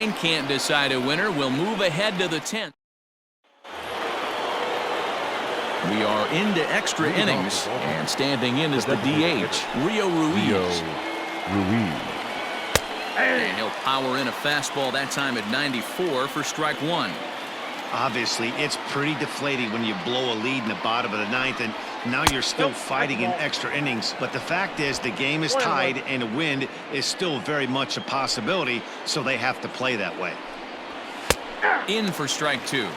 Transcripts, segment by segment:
Can't decide a winner. We'll move ahead to the 10th. We are into extra innings, and standing in is the DH, Rio Ruiz. And he'll power in a fastball that time at 94 for strike one. Obviously, it's pretty deflating when you blow a lead in the bottom of the ninth, and now you're still fighting in extra innings. But the fact is, the game is tied, and a win is still very much a possibility, so they have to play that way. In for strike two.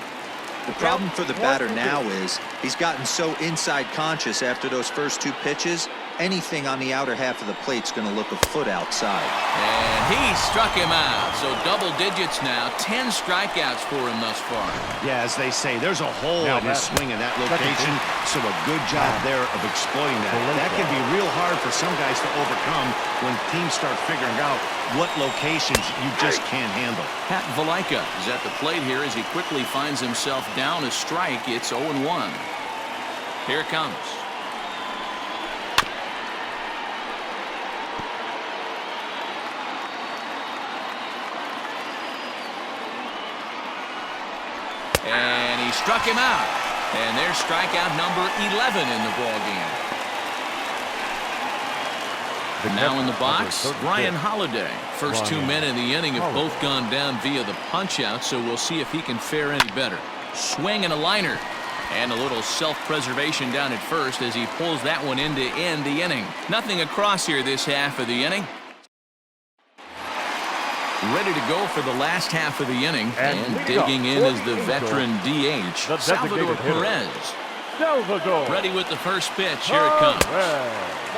The problem for the batter now is he's gotten so inside conscious after those first two pitches. Anything on the outer half of the plate's going to look a foot outside. And he struck him out. So double digits now. 10 strikeouts for him thus far. Yeah, as they say, there's a hole in his swing in that location. So a good job there of exploiting that. That can be real hard for some guys to overcome when teams start figuring out what locations you just can't handle. Pat Valaika is at the plate here as he quickly finds himself down a strike. It's 0-1. Here it comes. And he struck him out. And there's strikeout number 11 in the ballgame. Now in the box, Ryan Holiday. First two men in the inning have both gone down via the punch-out, so we'll see if he can fare any better. Swing and a liner. And a little self-preservation down at first as he pulls that one in to end the inning. Nothing across here this half of the inning. Ready to go for the last half of the inning, and digging in is the veteran DH, Salvador Perez. Ready with the first pitch. Here it comes.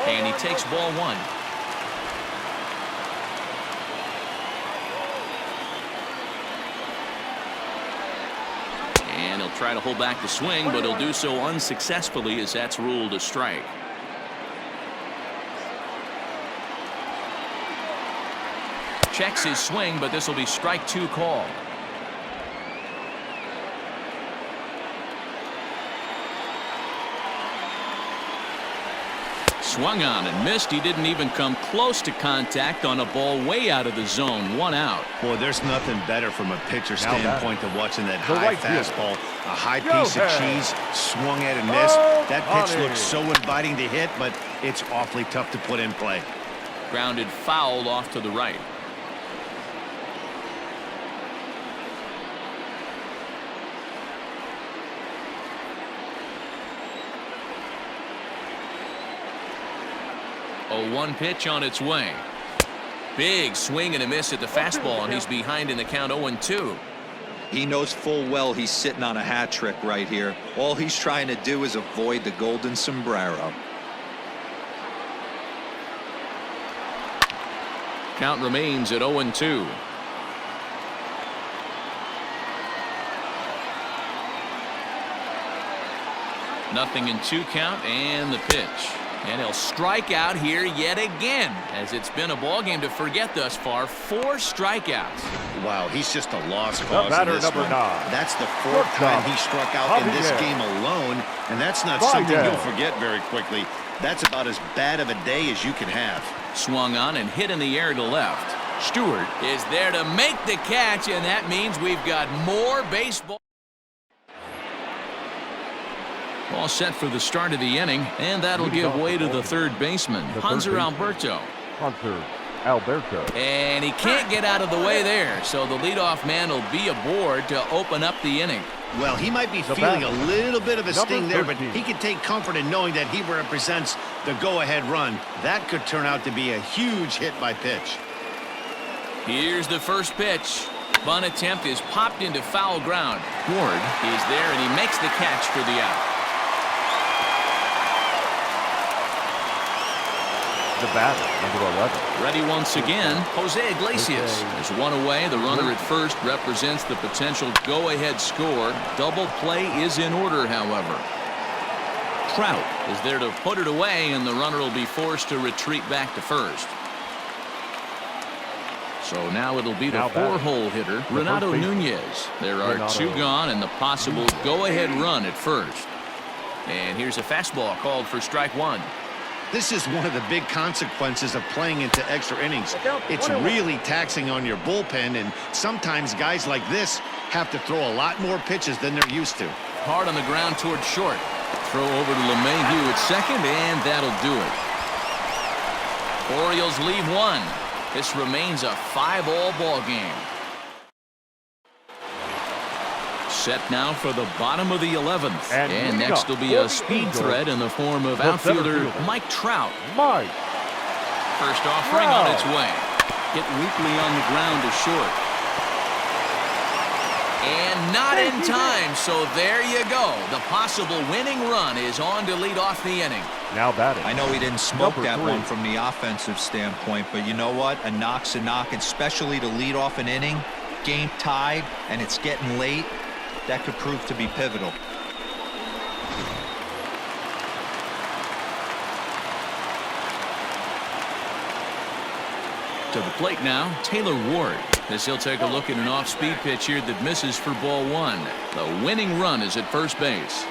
And he takes ball one. And he'll try to hold back the swing, but he'll do so unsuccessfully as that's ruled a strike. Checks his swing, but this will be strike two called. Swung on and missed. He didn't even come close to contact on a ball way out of the zone. One out. Boy, there's nothing better from a pitcher standpoint than watching that high fastball. A high piece of cheese, swung at and missed. That pitch looks so inviting to hit, but it's awfully tough to put in play. Grounded foul off to the right. A 1 pitch on its way. Big swing and a miss at the fastball, and he's behind in the count 0-2. He knows full well he's sitting on a hat trick right here. All he's trying to do is avoid the golden sombrero. Count remains at 0-2. Nothing in 2 count, and the pitch. And he'll strike out here yet again, as it's been a ball game to forget thus far. 4 strikeouts. Wow, he's just a lost cause in this one. That's the 4th time he struck out in this game alone, and that's not something you'll forget very quickly. That's about as bad of a day as you can have. Swung on and hit in the air to left. Stewart is there to make the catch, and that means we've got more baseball. All set for the start of the inning, and that'll give way to the third baseman, Hunter Alberto. And he can't get out of the way there, so the leadoff man will be aboard to open up the inning. Well, he might be feeling a little bit of a sting there, but he can take comfort in knowing that he represents the go-ahead run. That could turn out to be a huge hit by pitch. Here's the first pitch. Bunt attempt is popped into foul ground. Ward is there, and he makes the catch for the out. The batter, number 11. Ready once again, Jose Iglesias. There's one away. The runner at first represents the potential go-ahead score. Double play is in order, however. Trout is there to put it away, and the runner will be forced to retreat back to first. So now it'll be the 4-hole hitter, Renato Nunez. There are 2 gone, and the possible go-ahead run at first. And here's a fastball called for strike 1. This is one of the big consequences of playing into extra innings. It's really taxing on your bullpen, and sometimes guys like this have to throw a lot more pitches than they're used to. Hard on the ground toward short. Throw over to LeMahieu at second, and that'll do it. Orioles leave one. This remains a 5-all ball game. Set now for the bottom of the 11th. And next will be a speed threat in the form of outfielder Mike Trout. First offering on its way. Hit weakly on the ground to short. And not in time, so there you go. The possible winning run is on to lead off the inning. Now batting. I know he didn't smoke that one from the offensive standpoint, but you know what? A knock's a knock, especially to lead off an inning. Game tied, and it's getting late. That could prove to be pivotal. To the plate now, Taylor Ward, as he'll take a look at an off-speed pitch here that misses for ball one. The winning run is at first base.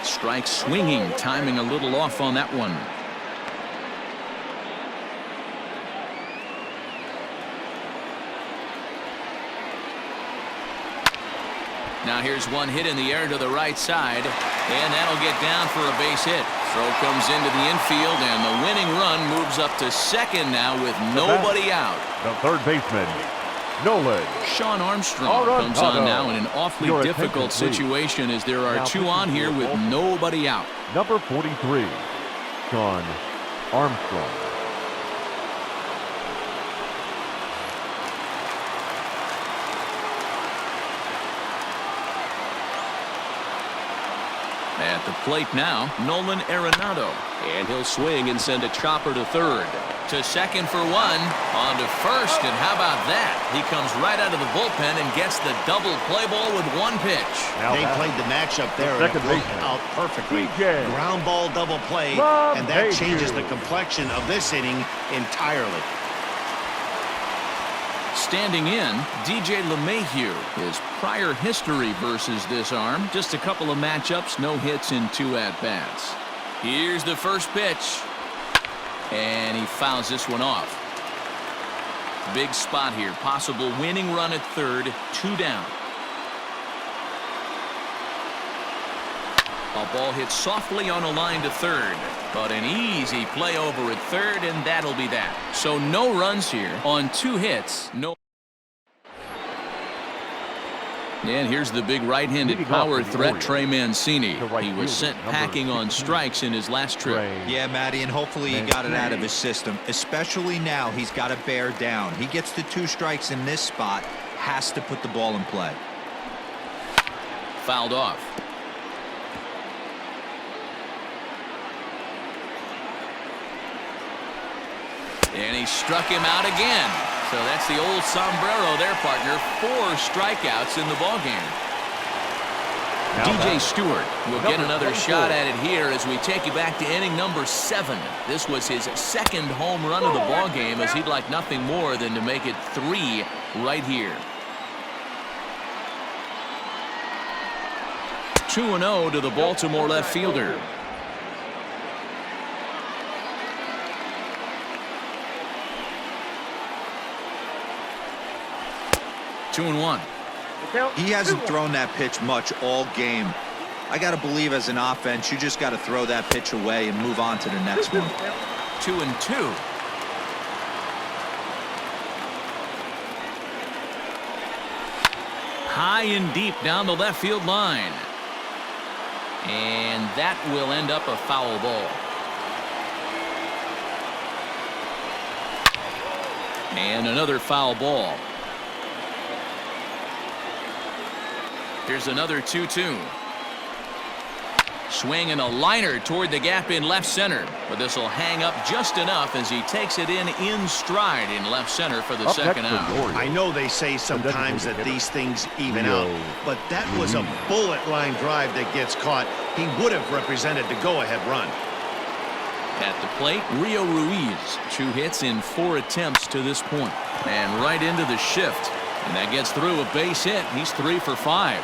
Strike swinging, timing a little off on that one. Now here's one hit in the air to the right side, and that'll get down for a base hit. Throw comes into the infield, and the winning run moves up to second now with nobody out. The third baseman, Nolan. Shawn Armstrong comes on now in an awfully difficult situation as there are two on here with nobody out. Number 43, Shawn Armstrong. At the plate now, Nolan Arenado. And he'll swing and send a chopper to third. To second for one. On to first, and how about that? He comes right out of the bullpen and gets the double play ball with one pitch. They played the matchup there and it worked out perfectly. Ground ball double play, and that changes the complexion of this inning entirely. Standing in, DJ LeMahieu. His prior history versus this arm, just a couple of matchups, no hits in 2 at-bats. Here's the first pitch. And he fouls this one off. Big spot here. Possible winning run at third. 2 down. A ball hit softly on a line to third. But an easy play over at third, and that'll be that. So no runs here on 2 hits. No. And here's the big right-handed power threat, Trey Mancini. He was sent packing on strikes in his last trip. Yeah, Matty, and hopefully he got it out of his system. Especially now, he's got to bear down. He gets the 2 strikes in this spot, has to put the ball in play. Fouled off. And he struck him out again. So that's the old sombrero there, partner. 4 strikeouts in the ballgame. DJ Stewart will get another shot at it here as we take you back to inning number 7. This was his 2nd home run of the ballgame, as he'd like nothing more than to make it 3 right here. 2-0 to the Baltimore left fielder. 2-1. He hasn't thrown that pitch much all game. I got to believe as an offense, you just got to throw that pitch away and move on to the next one. 2-2. High and deep down the left field line. And that will end up a foul ball. And another foul ball. Here's another 2-2. Swing and a liner toward the gap in left center. But this will hang up just enough as he takes it in stride in left center for the second out. I know they say sometimes that these things even out, but that was a bullet line drive that gets caught. He would have represented the go-ahead run. At the plate, Rio Ruiz. 2 hits in 4 attempts to this point. And right into the shift. And that gets through a base hit. He's 3 for 5.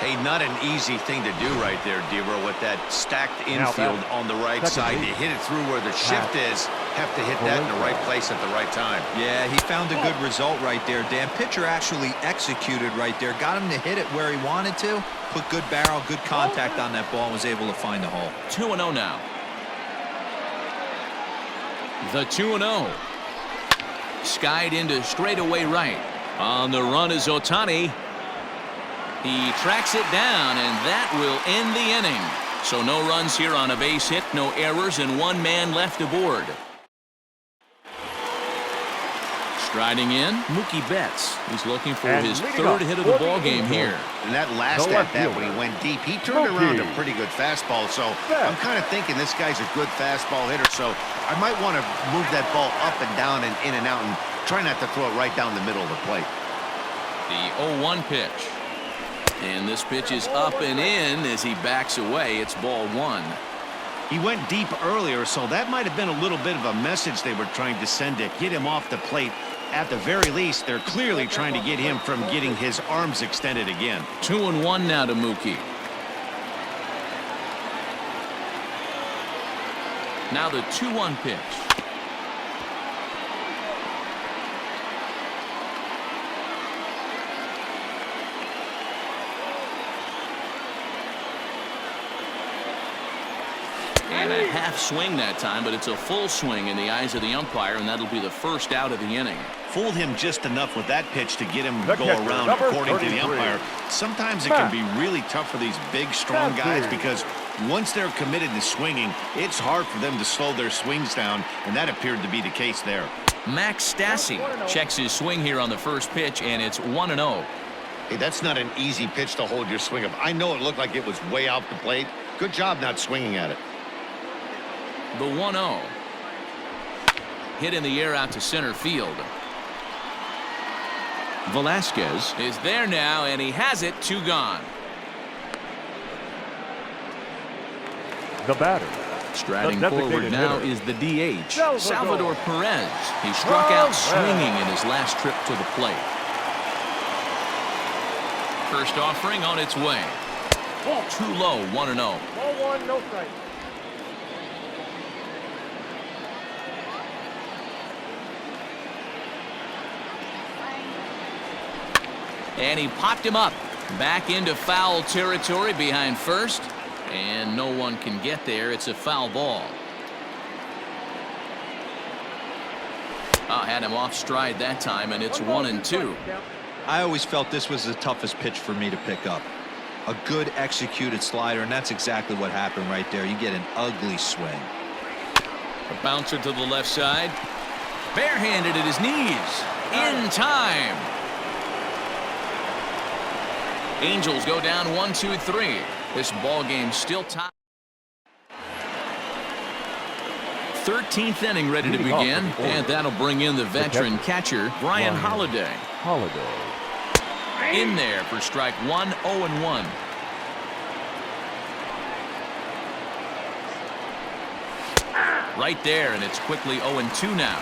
Hey, not an easy thing to do right there, Dero, with that stacked infield on the right side. You hit it through where the shift is. Have to hit that in the right place at the right time. Yeah, he found a good result right there, Dan. Pitcher actually executed right there. Got him to hit it where he wanted to. Put good barrel, good contact on that ball, and was able to find the hole. 2-0 now. The 2-0. Skied into straightaway right. On the run is Ohtani. He tracks it down, and that will end the inning. So no runs here on a base hit, no errors, and one man left aboard. Striding in, Mookie Betts. He's looking for his third hit of the ball game here. And that last at-bat when he went deep, he turned around a pretty good fastball. So I'm kind of thinking this guy's a good fastball hitter. So I might want to move that ball up and down and in and out and try not to throw it right down the middle of the plate. The 0-1 pitch. And this pitch is up and in as he backs away. It's ball one. He went deep earlier, so that might have been a little bit of a message they were trying to send to get him off the plate. At the very least, they're clearly trying to get him from getting his arms extended again. 2-1 now to Mookie. Now the 2-1 pitch. And a half swing that time, but it's a full swing in the eyes of the umpire, and that'll be the first out of the inning. Fooled him just enough with that pitch to get him to go around, according to the umpire. Sometimes it can be really tough for these big, strong guys because once they're committed to swinging, it's hard for them to slow their swings down, and that appeared to be the case there. Max Stassi checks his swing here on the first pitch, and it's 1-0. Hey, that's not an easy pitch to hold your swing up. I know it looked like it was way out the plate. Good job not swinging at it. The 1-0. Hit in the air out to center field. Velasquez is there now, and he has it. 2 gone. The batter. Striding forward now is the DH, Salvador Perez. He struck out swinging in his last trip to the plate. First offering on its way. Too low, 1-0. Ball one, no strike. And he popped him up. Back into foul territory behind first. And no one can get there. It's a foul ball. Had him off stride that time, and it's 1-2. I always felt this was the toughest pitch for me to pick up. A good executed slider, and that's exactly what happened right there. You get an ugly swing. A bouncer to the left side. Barehanded at his knees. In time. Angels go down 1-2-3. This ball game still tied. 13th inning ready to begin, and that'll bring in the veteran catcher Brian Holiday. In there for strike 1, 0-1. Right there, and it's quickly 0-2 now.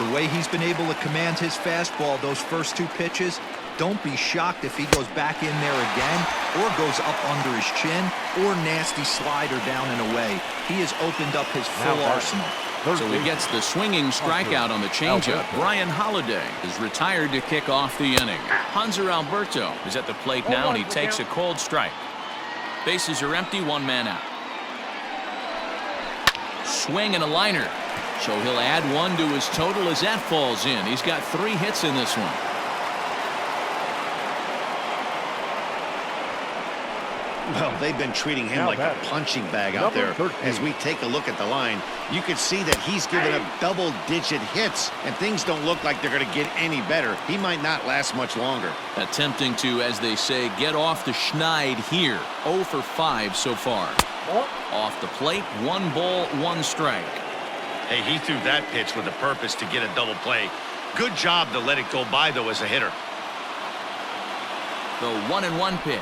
The way he's been able to command his fastball those first 2 pitches, don't be shocked if he goes back in there again or goes up under his chin or nasty slider down and away. He has opened up his full arsenal. So he gets the swinging strikeout on the changeup. Brian Holiday is retired to kick off the inning. Hanser Alberto is at the plate now, and he takes a cold strike. Bases are empty, 1 man out. Swing and a liner. So he'll add 1 to his total as that falls in. He's got 3 hits in this one. Well, they've been treating him like a punching bag out there. As we take a look at the line, you can see that he's given up double-digit hits, and things don't look like they're going to get any better. He might not last much longer. Attempting to, as they say, get off the schneid here. 0 for 5 so far. Off the plate, 1 ball, 1 strike. Hey, he threw that pitch with a purpose to get a double play. Good job to let it go by, though, as a hitter. The 1-1 pitch.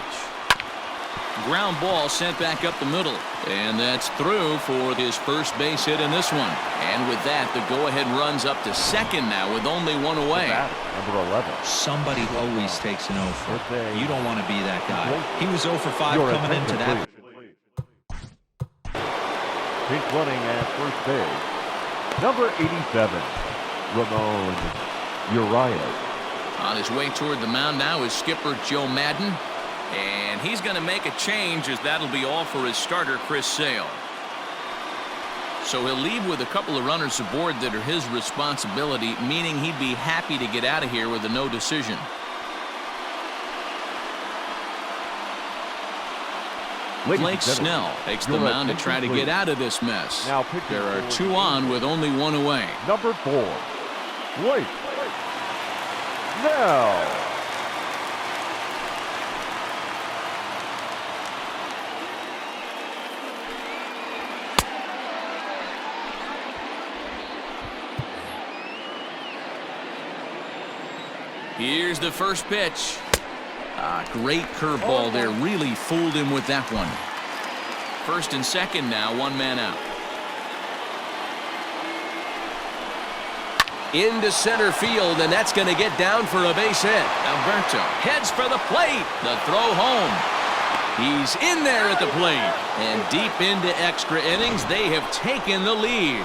Ground ball sent back up the middle. And that's through for his first base hit in this one. And with that, the go-ahead runs up to second now with only one away. Number 11. Somebody always takes an 0 for. You don't want to be that guy. He was 0 for 5 coming into that. Pink running at first base. Number 87, Ramon Urias. On his way toward the mound now is skipper Joe Madden. And he's going to make a change, as that'll be all for his starter, Chris Sale. So he'll leave with a couple of runners aboard that are his responsibility, meaning he'd be happy to get out of here with a no decision. Blake Snell takes the mound to try to get out of this mess. There are 2 on with only 1 away. Number 4, Blake Snell. Here's the first pitch. Great curveball there. Really fooled him with that one. First and second now, 1 man out. Into center field, and that's going to get down for a base hit. Alberto heads for the plate. The throw home. He's in there at the plate. And deep into extra innings, they have taken the lead.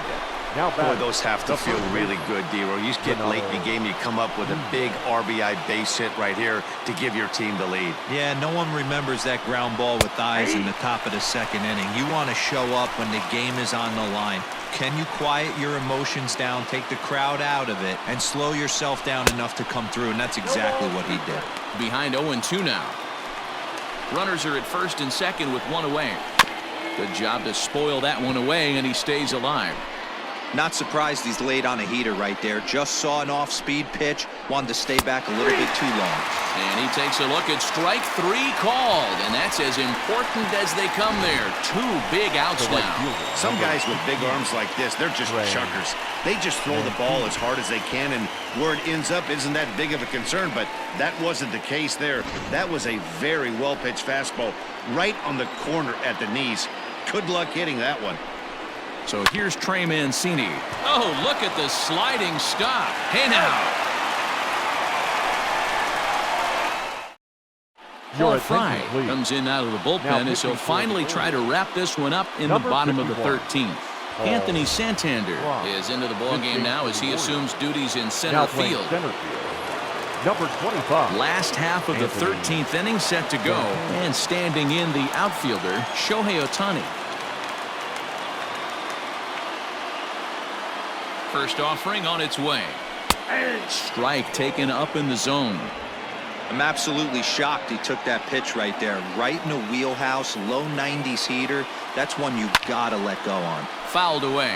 Boy, those have to feel really good, D-Row. You get late in the game, you come up with a big RBI base hit right here to give your team the lead. Yeah, no one remembers that ground ball with eyes in the top of the second inning. You want to show up when the game is on the line. Can you quiet your emotions down, take the crowd out of it, and slow yourself down enough to come through? And that's exactly what he did. Behind 0-2 now. Runners are at first and second with 1 away. Good job to spoil that one away, and he stays alive. Not surprised he's laid on a heater right there. Just saw an off-speed pitch. Wanted to stay back a little bit too long. And he takes a look at strike 3 called. And that's as important as they come there. 2 big outs now. Some guys with big arms like this, they're just chuckers. They just throw the ball as hard as they can, and where it ends up isn't that big of a concern, but that wasn't the case there. That was a very well-pitched fastball right on the corner at the knees. Good luck hitting that one. So here's Trey Mancini. Oh, look at the sliding stop. Hey now. Paul Fry comes in out of the bullpen as he'll finally try to wrap this one up in the bottom of the 13th. Anthony Santander is into the ballgame now as he assumes duties in center field. Number 25. Last half of the 13th inning set to go, and standing in the outfielder, Shohei Ohtani. First offering on its way. Strike taken up in the zone. I'm absolutely shocked he took that pitch right there. Right in the wheelhouse, low 90s heater. That's one you gotta let go on. Fouled away.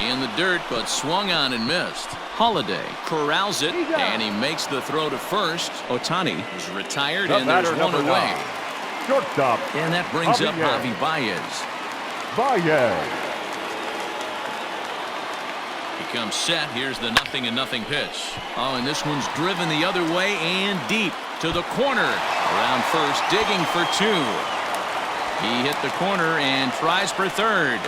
In the dirt, but swung on and missed. Holiday corrals it, and he makes the throw to first. Ohtani is retired, and there's 1 away. Shortstop. And that brings up Javi Baez. He comes set. Here's the 0-0 pitch. Oh, and this one's driven the other way and deep to the corner. Around first, digging for 2. He hit the corner and tries for third.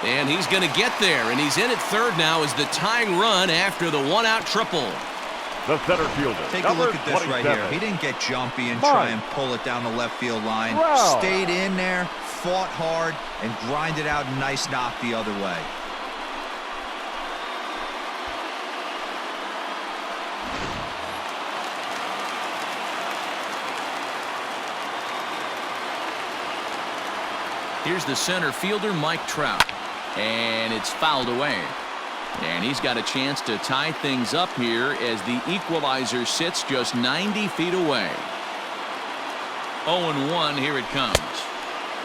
And he's going to get there, and he's in at third now as the tying run after the 1-out triple. The center fielder. Take a look at this right here. He didn't get jumpy and try and pull it down the left field line. Stayed in there, fought hard, and grinded out a nice knock the other way. Here's the center fielder, Mike Trout. And it's fouled away. And he's got a chance to tie things up here as the equalizer sits just 90 feet away. 0-1, here it comes.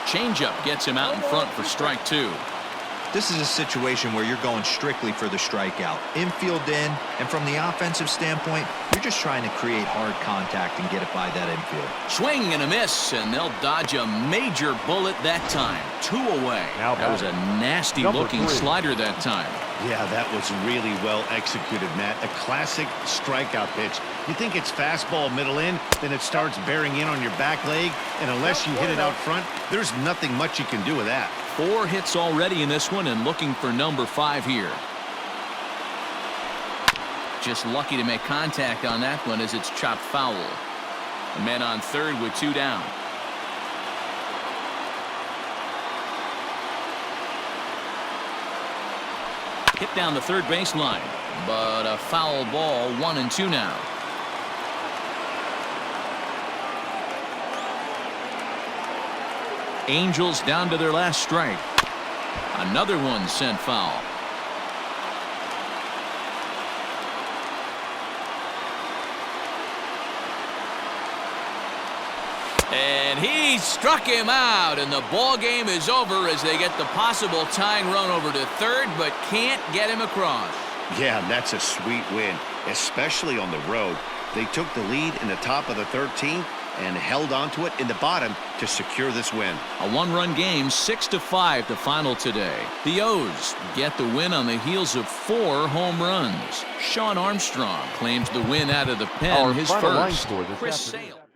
Changeup gets him out in front for strike 2. This is a situation where you're going strictly for the strikeout. Infield in, and from the offensive standpoint, you're just trying to create hard contact and get it by that infield. Swing and a miss, and they'll dodge a major bullet that time. 2 away. That was a nasty-looking slider that time. Yeah, that was really well executed, Matt. A classic strikeout pitch. You think it's fastball middle in, then it starts bearing in on your back leg, and unless you hit it out front, there's nothing much you can do with that. 4 hits already in this one and looking for number 5 here. Just lucky to make contact on that one as it's chopped foul. The man on third with 2 down. Hit down the third baseline, but a foul ball, 1-2 now. Angels down to their last strike. Another one sent foul. And he struck him out, and the ball game is over as they get the possible tying run over to third, but can't get him across. Yeah, that's a sweet win, especially on the road. They took the lead in the top of the 13th and held on to it in the bottom to secure this win. A 1-run game, 6-5 the final today. The O's get the win on the heels of 4 home runs. Sean Armstrong claims the win out of the pen, his first. Chris Sale.